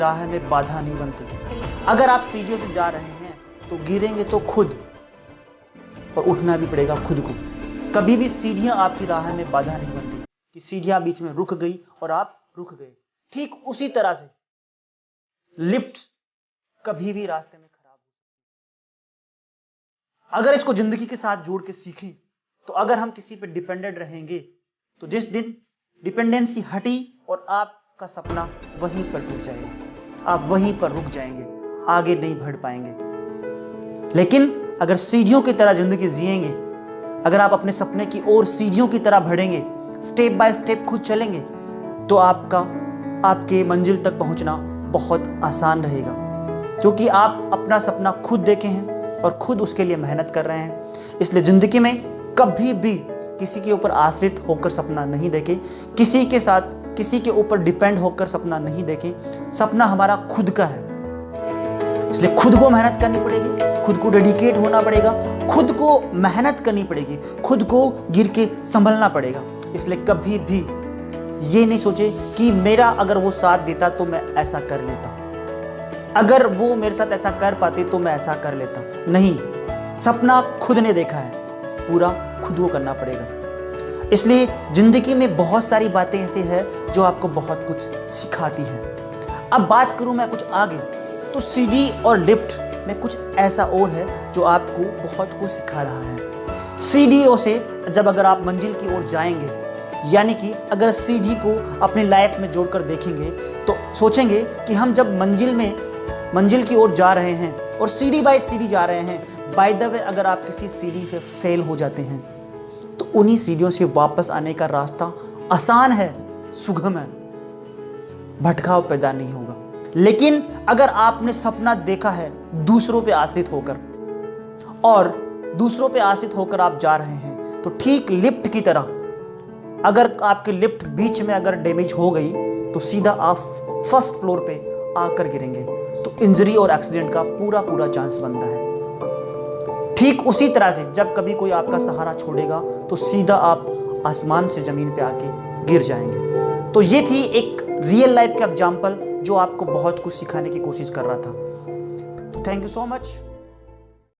राह में बाधा नहीं बनती। अगर आप सीढ़ियों से जा रहे हैं तो गिरेंगे तो खुद, और उठना भी पड़ेगा खुद को। कभी भी सीढ़ियां आपकी राह में बाधा नहीं बनती कि सीढ़ियां बीच में रुक गई और आप रुक गए। ठीक उसी तरह से लिफ्ट कभी भी रास्ते में खराब हो। अगर इसको जिंदगी के साथ जोड़ के सीखें तो अगर हम किसी पे डिपेंडेंट रहेंगे तो जिस दिन डिपेंडेंसी हटी और आपका सपना वहीं पर टूट जाएगा, आप वहीं पर रुक जाएंगे, आगे नहीं बढ़ पाएंगे। लेकिन अगर सीढ़ियों की तरह जिंदगी जिएंगे, अगर आप अपने सपने की ओर सीढ़ियों की तरह बढ़ेंगे, स्टेप बाय स्टेप खुद चलेंगे, तो आपके मंजिल तक पहुंचना बहुत आसान रहेगा, क्योंकि आप अपना सपना खुद देखे हैं और खुद उसके लिए मेहनत कर रहे हैं। इसलिए जिंदगी में कभी भी किसी के ऊपर आश्रित होकर सपना नहीं देखें, किसी के ऊपर डिपेंड होकर सपना नहीं देखें। सपना हमारा खुद का है, इसलिए खुद को मेहनत करनी पड़ेगी, खुद को डेडिकेट होना पड़ेगा, खुद को मेहनत करनी पड़ेगी, खुद को गिर के संभलना पड़ेगा। इसलिए कभी भी ये नहीं सोचे कि मेरा अगर वो साथ देता तो मैं ऐसा कर लेता, अगर वो मेरे साथ ऐसा कर पाते तो मैं ऐसा कर लेता। नहीं, सपना खुद ने देखा है, पूरा खुद को करना पड़ेगा। इसलिए जिंदगी में बहुत सारी बातें ऐसी हैं जो आपको बहुत कुछ सिखाती हैं। अब बात करूं मैं कुछ आगे, तो सीढ़ी और लिफ्ट में कुछ ऐसा और है जो आपको बहुत कुछ सिखा रहा है। सीढ़ियों से जब अगर आप मंजिल की ओर जाएंगे, यानी कि अगर सीढ़ी को अपनी लाइफ में जोड़कर देखेंगे तो सोचेंगे कि हम जब मंजिल की ओर जा रहे हैं और सीढ़ी बाय सीढ़ी जा रहे हैं, बाय द वे अगर आप किसी सीढ़ी पे फेल हो जाते हैं तो उन्हीं सीढ़ियों से वापस आने का रास्ता आसान है, सुगम है, भटकाव पैदा नहीं होगा। लेकिन अगर आपने सपना देखा है दूसरों पे आश्रित होकर, और दूसरों पे आश्रित होकर आप जा रहे हैं, तो ठीक लिफ्ट की तरह अगर आपकी लिफ्ट बीच में अगर डैमेज हो गई तो सीधा आप फर्स्ट फ्लोर पे आकर गिरेंगे, तो इंजरी और एक्सीडेंट का पूरा चांस बनता है। ठीक उसी तरह से जब कभी कोई आपका सहारा छोड़ेगा तो सीधा आप आसमान से जमीन पे आके गिर जाएंगे। तो ये थी एक रियल लाइफ का एग्जाम्पल जो आपको बहुत कुछ सिखाने की कोशिश कर रहा था। तो थैंक यू सो मच।